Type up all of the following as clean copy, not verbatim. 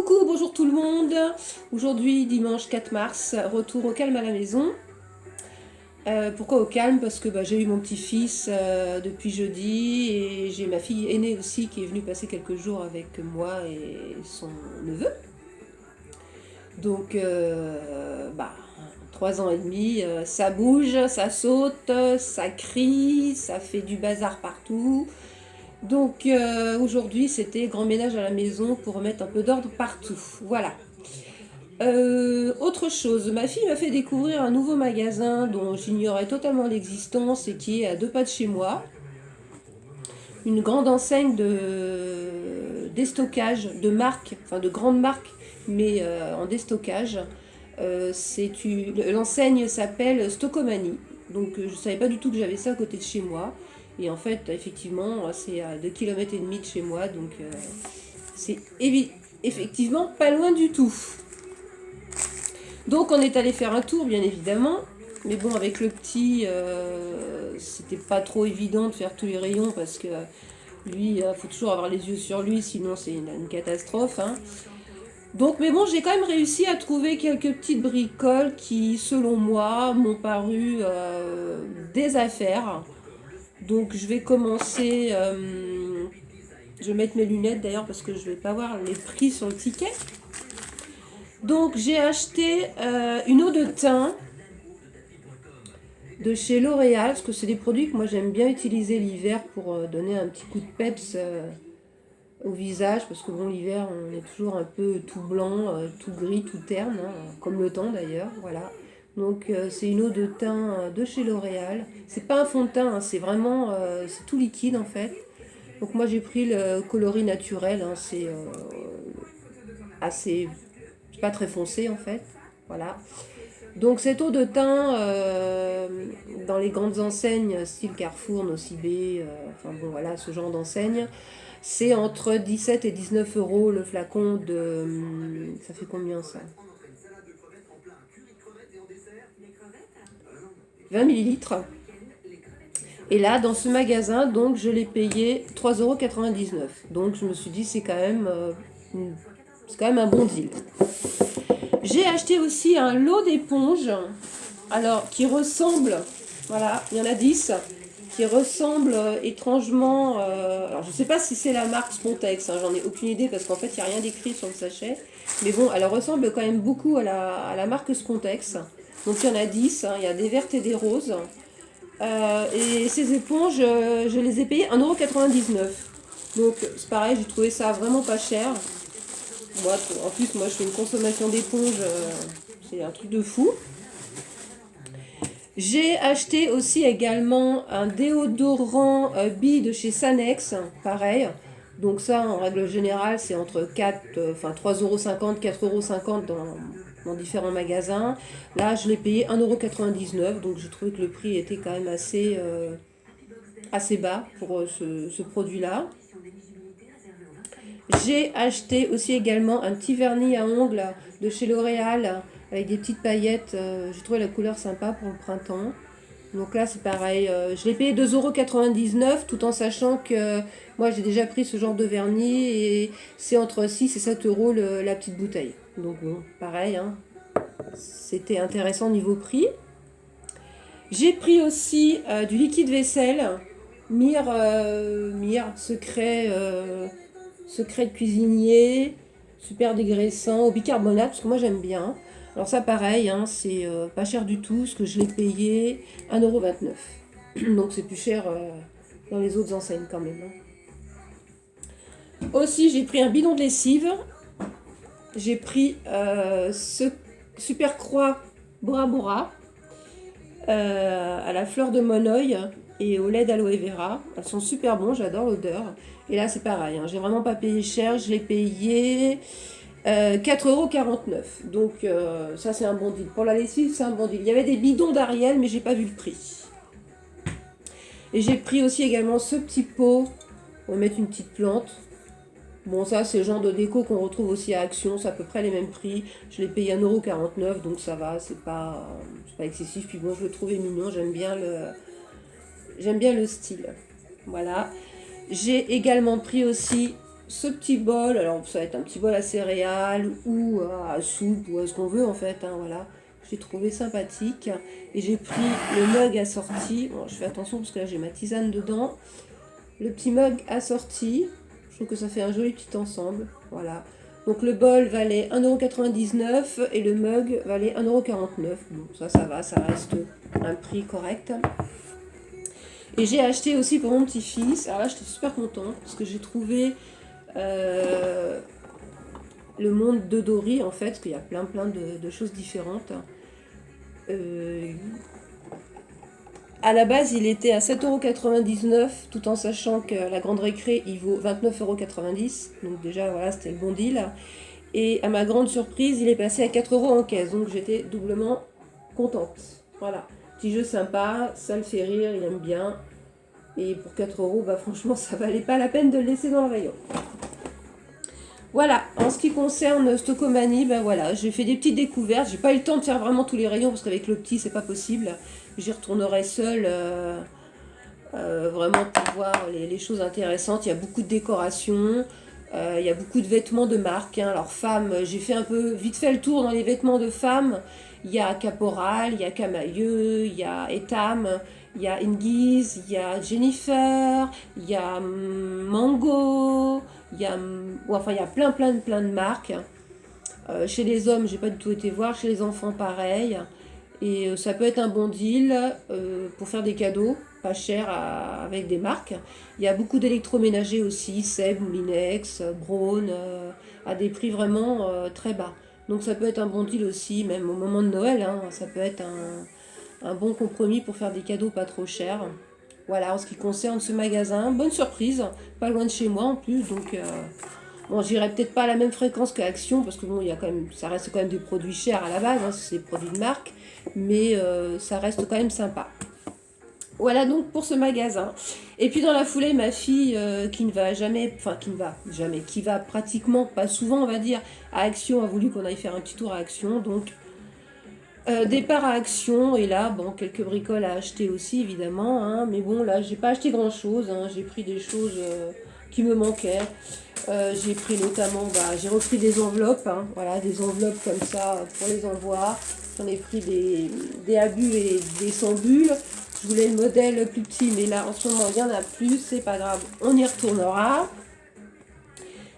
Coucou, bonjour tout le monde. Aujourd'hui, dimanche 4 mars, retour au calme à la maison. Pourquoi au calme? Parce que j'ai eu mon petit-fils depuis jeudi et j'ai ma fille aînée aussi qui est venue passer quelques jours avec moi et son neveu. Donc, 3 ans et demi, ça bouge, ça saute, ça crie, ça fait du bazar partout. Donc aujourd'hui c'était grand ménage à la maison pour remettre un peu d'ordre partout. Voilà. Autre chose, ma fille m'a fait découvrir un nouveau magasin dont j'ignorais totalement l'existence et qui est à 2 pas de chez moi. Une grande enseigne de déstockage de marques, enfin de grandes marques, mais en déstockage. L'enseigne s'appelle Stockomanie. Donc je ne savais pas du tout que j'avais ça à côté de chez moi. Et en fait, effectivement, c'est à 2,5 km de chez moi. Donc c'est effectivement pas loin du tout. Donc on est allé faire un tour, bien évidemment. Mais bon, avec le petit, c'était pas trop évident de faire tous les rayons parce que lui, il faut toujours avoir les yeux sur lui, sinon c'est une catastrophe. Hein. Donc, mais bon, j'ai quand même réussi à trouver quelques petites bricoles qui, selon moi, m'ont paru des affaires. Donc, je vais commencer. Je vais mettre mes lunettes d'ailleurs parce que je vais pas voir les prix sur le ticket. Donc, j'ai acheté une eau de teint de chez L'Oréal parce que c'est des produits que moi j'aime bien utiliser l'hiver pour donner un petit coup de peps. Au visage, parce que bon, l'hiver, on est toujours un peu tout blanc, tout gris, tout terne, hein, comme le temps d'ailleurs, voilà. Donc c'est une eau de teint de chez L'Oréal. C'est pas un fond de teint, hein, c'est vraiment, c'est tout liquide en fait. Donc moi j'ai pris le coloris naturel, hein, c'est assez, c'est pas très foncé en fait, voilà. Donc cette eau de teint, dans les grandes enseignes, style Carrefour, Nocibé, enfin bon voilà, ce genre d'enseigne, c'est entre 17 et 19 euros le flacon de... Ça fait combien ça? 20 millilitres. Et là, dans ce magasin, donc, je l'ai payé 3,99 €. Donc, je me suis dit, c'est quand même un bon deal. J'ai acheté aussi un lot d'éponges, alors, qui ressemble, voilà, il y en a 10, qui ressemble étrangement, alors je ne sais pas si c'est la marque Spontex, hein, j'en ai aucune idée parce qu'en fait il n'y a rien d'écrit sur le sachet, mais bon, elle ressemble quand même beaucoup à la marque Spontex. Donc il y en a 10, hein, il y a des vertes et des roses. Et ces éponges, je les ai payées 1,99 €. Donc c'est pareil, j'ai trouvé ça vraiment pas cher. Moi, en plus, moi je fais une consommation d'éponges, c'est un truc de fou. J'ai acheté aussi également un déodorant Bee de chez Sanex, pareil. Donc ça, en règle générale, c'est entre 3,50 €, 4,50 € dans différents magasins. Là, je l'ai payé 1,99 €, donc j'ai trouvé que le prix était quand même assez bas pour ce produit-là. J'ai acheté aussi également un petit vernis à ongles de chez L'Oréal avec des petites paillettes. J'ai trouvé la couleur sympa pour le printemps. Donc là c'est pareil, je l'ai payé 2,99 € tout en sachant que moi j'ai déjà pris ce genre de vernis et c'est entre 6 et 7 € la petite bouteille. Donc bon, pareil, hein, c'était intéressant niveau prix. J'ai pris aussi du liquide vaisselle, Mire secret de cuisinier, super dégraissant, au bicarbonate, parce que moi j'aime bien. Alors ça pareil, hein, c'est pas cher du tout, ce que je l'ai payé 1,29 €. Donc c'est plus cher dans les autres enseignes quand même. Hein. Aussi j'ai pris un bidon de lessive. J'ai pris ce Super Croix Bora Bora à la fleur de monoeil et au lait d'aloe vera. Elles sont super bons, j'adore l'odeur. Et là c'est pareil, hein, j'ai vraiment pas payé cher, je l'ai payé 4,49 €. Donc ça c'est un bon deal. Pour la lessive c'est un bon deal. Il y avait des bidons d'Ariel mais j'ai pas vu le prix. Et j'ai pris aussi également ce petit pot pour mettre une petite plante. Bon ça c'est le genre de déco qu'on retrouve aussi à Action, c'est à peu près les mêmes prix. Je l'ai payé 1,49 € donc ça va, c'est pas excessif. Puis bon je le trouvais mignon, j'aime bien le style. Voilà. J'ai également pris aussi ce petit bol, alors ça va être un petit bol à céréales ou à soupe ou à ce qu'on veut en fait, hein, voilà. J'ai trouvé sympathique et j'ai pris le mug assorti. Bon, je fais attention parce que là j'ai ma tisane dedans. Le petit mug assorti, je trouve que ça fait un joli petit ensemble, voilà. Donc le bol valait 1,99 € et le mug valait 1,49 €. Bon, ça va, ça reste un prix correct. Et j'ai acheté aussi pour mon petit-fils. Alors là, j'étais super contente parce que j'ai trouvé le monde de Dory en fait, parce qu'il y a plein de choses différentes. À la base, il était à 7,99 € tout en sachant que la grande récré, il vaut 29,90 €. Donc déjà, voilà, c'était le bon deal. Et à ma grande surprise, il est passé à 4 € en caisse. Donc j'étais doublement contente. Voilà. Petit jeu sympa, ça le fait rire, il aime bien. Et pour 4 €, bah franchement, ça valait pas la peine de le laisser dans le rayon. Voilà, en ce qui concerne Stockomanie, ben voilà, j'ai fait des petites découvertes. J'ai pas eu le temps de faire vraiment tous les rayons parce qu'avec le petit, c'est pas possible. J'y retournerai seule vraiment pour voir les choses intéressantes. Il y a beaucoup de décorations, il y a beaucoup de vêtements de marque. Hein. Alors, femmes, j'ai fait un peu vite fait le tour dans les vêtements de femmes. Il y a Caporal, il y a Camailleux, il y a Etam, il y a Inguise, il y a Jennifer, il y a Mango. Il y a, enfin, il y a plein de marques. Chez les hommes, j'ai pas du tout été voir. Chez les enfants, pareil. Et ça peut être un bon deal pour faire des cadeaux pas chers avec des marques. Il y a beaucoup d'électroménagers aussi, Seb, Moulinex, Braun, à des prix vraiment très bas. Donc ça peut être un bon deal aussi, même au moment de Noël. Hein, ça peut être un bon compromis pour faire des cadeaux pas trop chers. Voilà, en ce qui concerne ce magasin, bonne surprise, pas loin de chez moi en plus, donc bon, j'irai peut-être pas à la même fréquence qu'Action, parce que bon, il y a quand même, ça reste quand même des produits chers à la base, hein, c'est des produits de marque, mais ça reste quand même sympa. Voilà donc pour ce magasin. Et puis dans la foulée, ma fille qui va pratiquement, pas souvent on va dire, à Action, a voulu qu'on aille faire un petit tour à Action, donc départ à Action, et là, bon, quelques bricoles à acheter aussi, évidemment, hein, mais bon, là, j'ai pas acheté grand-chose, hein, j'ai pris des choses qui me manquaient. J'ai pris notamment, j'ai repris des enveloppes, hein, voilà, des enveloppes comme ça pour les envois. J'en ai pris des abus et des sans bulles. Je voulais le modèle plus petit, mais là, en ce moment, il n'y en a plus, c'est pas grave, on y retournera.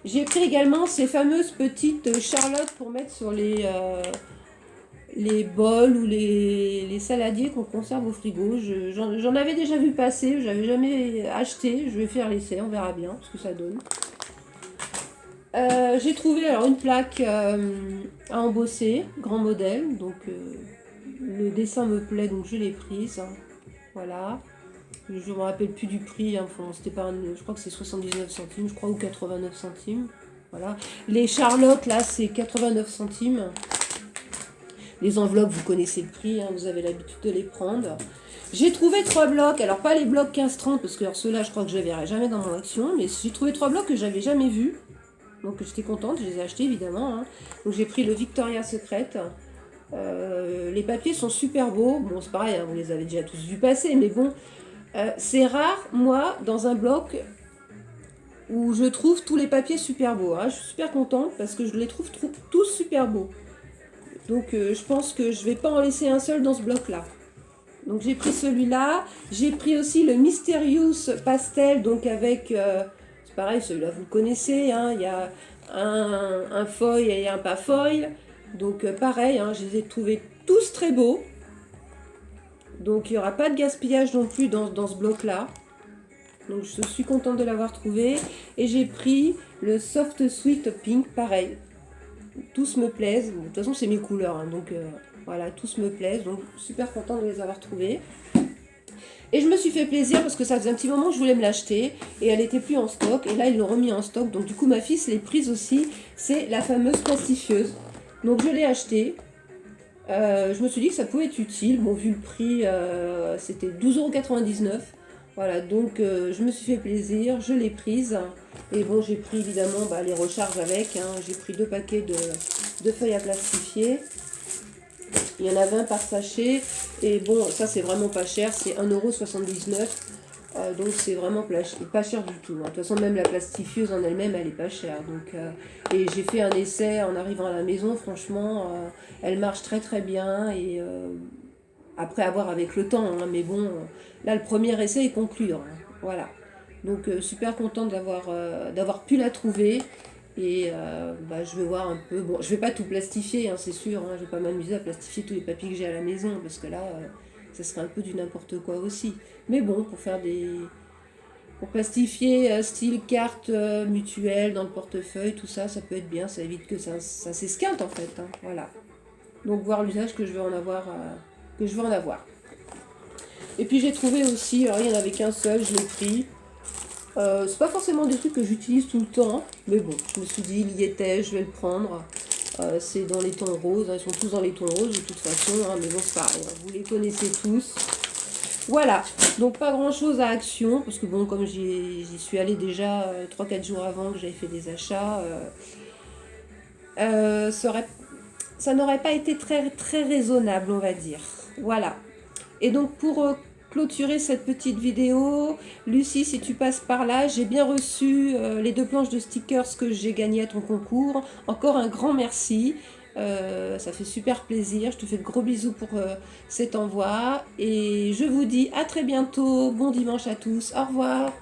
J'ai pris également ces fameuses petites charlottes pour mettre sur les bols ou les saladiers qu'on conserve au frigo. J'en avais déjà vu passer, j'avais jamais acheté. Je vais faire l'essai, on verra bien ce que ça donne. J'ai trouvé alors une plaque à embosser, grand modèle. Donc le dessin me plaît, donc je l'ai prise. Voilà. Je ne me rappelle plus du prix. Hein. Enfin, c'était pas je crois que c'est 79 centimes, je crois, ou 89 centimes. Voilà. Les charlottes, là, c'est 89 centimes. Les enveloppes, vous connaissez le prix, hein, vous avez l'habitude de les prendre. J'ai trouvé 3 blocs, alors pas les blocs 15-30, parce que ceux-là, je crois que je ne les verrai jamais dans mon Action, mais j'ai trouvé 3 blocs que j'avais jamais vus. Donc j'étais contente, je les ai achetés évidemment. Hein. Donc j'ai pris le Victoria Secret. Les papiers sont super beaux. Bon, c'est pareil, hein, vous les avez déjà tous vus passer, mais bon, c'est rare, moi, dans un bloc où je trouve tous les papiers super beaux. Hein. Je suis super contente parce que je les trouve tous super beaux. Donc je pense que je vais pas en laisser un seul dans ce bloc là. Donc j'ai pris celui-là. J'ai pris aussi le Mysterious Pastel. Donc avec, c'est pareil, celui-là vous le connaissez. Hein, il y a un foil et un pas foil. Donc pareil, hein, je les ai trouvés tous très beaux. Donc il n'y aura pas de gaspillage non plus dans ce bloc là. Donc je suis contente de l'avoir trouvé. Et j'ai pris le Soft Sweet Pink, pareil. Tous me plaisent. Bon, de toute façon, c'est mes couleurs. Hein, donc, voilà, tous me plaisent. Donc, super contente de les avoir trouvés. Et je me suis fait plaisir parce que ça faisait un petit moment que je voulais me l'acheter. Et elle n'était plus en stock. Et là, ils l'ont remis en stock. Donc, du coup, ma fille se l'est prise aussi. C'est la fameuse plastifieuse. Donc, je l'ai achetée. Je me suis dit que ça pouvait être utile. Bon, vu le prix, c'était 12,99 €. Voilà, donc je me suis fait plaisir, je l'ai prise. Et bon, j'ai pris évidemment les recharges avec. Hein. J'ai pris 2 paquets de feuilles à plastifier. Il y en a 20 par sachet. Et bon, ça c'est vraiment pas cher, c'est 1,79 €. Donc c'est vraiment pas cher du tout. De toute façon, même la plastifieuse en elle-même, elle est pas chère. Donc, et j'ai fait un essai en arrivant à la maison, franchement, elle marche très très bien. Et après avoir avec le temps, hein, mais bon, là le premier essai est conclu. Hein, voilà. Donc super contente d'avoir pu la trouver. Et je vais voir un peu. Bon, je vais pas tout plastifier, hein, c'est sûr. Hein, je vais pas m'amuser à plastifier tous les papiers que j'ai à la maison parce que là, ça serait un peu du n'importe quoi aussi. Mais bon, pour plastifier style carte mutuelle dans le portefeuille, tout ça, ça peut être bien. Ça évite que ça s'esquinte en fait. Hein, voilà. Donc voir l'usage que je vais en avoir. Et puis j'ai trouvé aussi, alors il n'y en avait qu'un seul, je l'ai pris. C'est pas forcément des trucs que j'utilise tout le temps, mais bon, je me suis dit, il y était, je vais le prendre. C'est dans les tons roses, hein, ils sont tous dans les tons roses de toute façon, hein, mais bon, c'est pareil, hein, vous les connaissez tous. Voilà, donc pas grand chose à Action, parce que bon, comme j'y suis allée déjà 3-4 jours avant que j'avais fait des achats, euh, ça, aurait- ça n'aurait pas été très, très raisonnable, on va dire. Voilà. Et donc pour clôturer cette petite vidéo, Lucie, si tu passes par là, j'ai bien reçu les 2 planches de stickers que j'ai gagnées à ton concours. Encore un grand merci. Ça fait super plaisir. Je te fais de gros bisous pour cet envoi. Et je vous dis à très bientôt. Bon dimanche à tous. Au revoir.